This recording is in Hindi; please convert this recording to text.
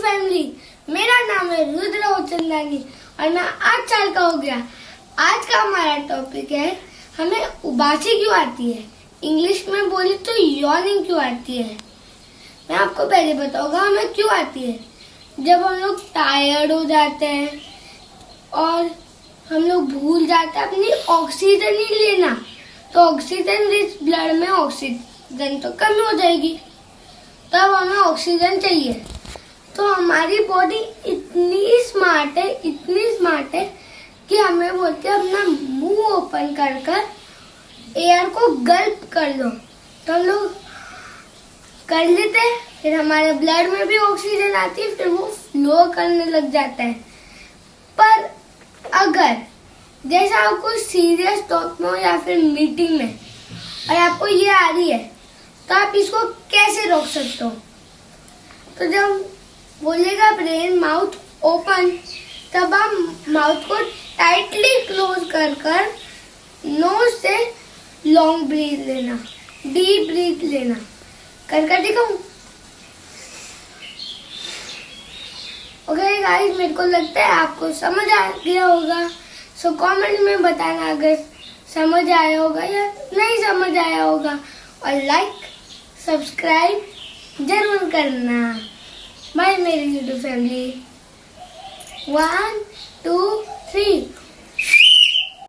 फैमिली, मेरा नाम है रुद्र चंदानी और मैं 8 साल का हो गया। आज का हमारा टॉपिक है हमें उबासी क्यों आती है। इंग्लिश में बोली तो यॉर्निंग क्यों आती है। मैं आपको पहले बताऊंगा हमें क्यों आती है। जब हम लोग टायर्ड हो जाते हैं और हम लोग भूल जाते हैं अपनी ऑक्सीजन ही लेना, तो ऑक्सीजन रिच ब्लड में ऑक्सीजन तो कम हो जाएगी, तब हमें ऑक्सीजन चाहिए। तो हमारी बॉडी इतनी स्मार्ट है कि हमें बोलते हैं अपना मुंह ओपन कर कर एयर को गल्प कर लो, तो हम लोग कर लेते हैं। फिर हमारे ब्लड में भी ऑक्सीजन आती है, फिर वो फ्लो करने लग जाता है। पर अगर जैसे आपको सीरियस टॉक में हो या फिर मीटिंग में और आपको ये आ रही है, तो आप इसको कैसे रोक सकते हो। तो जब बोलेगा ब्रेन माउथ ओपन, तब आप माउथ को टाइटली क्लोज कर कर नोज से लॉन्ग ब्रीथ लेना, डीप ब्रीथ लेना। कर दिखाऊं? ओके गाइस, मेरे को लगता है आपको समझ आ गया होगा। सो कमेंट में बताना अगर समझ आया होगा या नहीं समझ आया होगा, और लाइक सब्सक्राइब जरूर करना। बाय मेरी यूट्यूब फैमिली। 1 2 3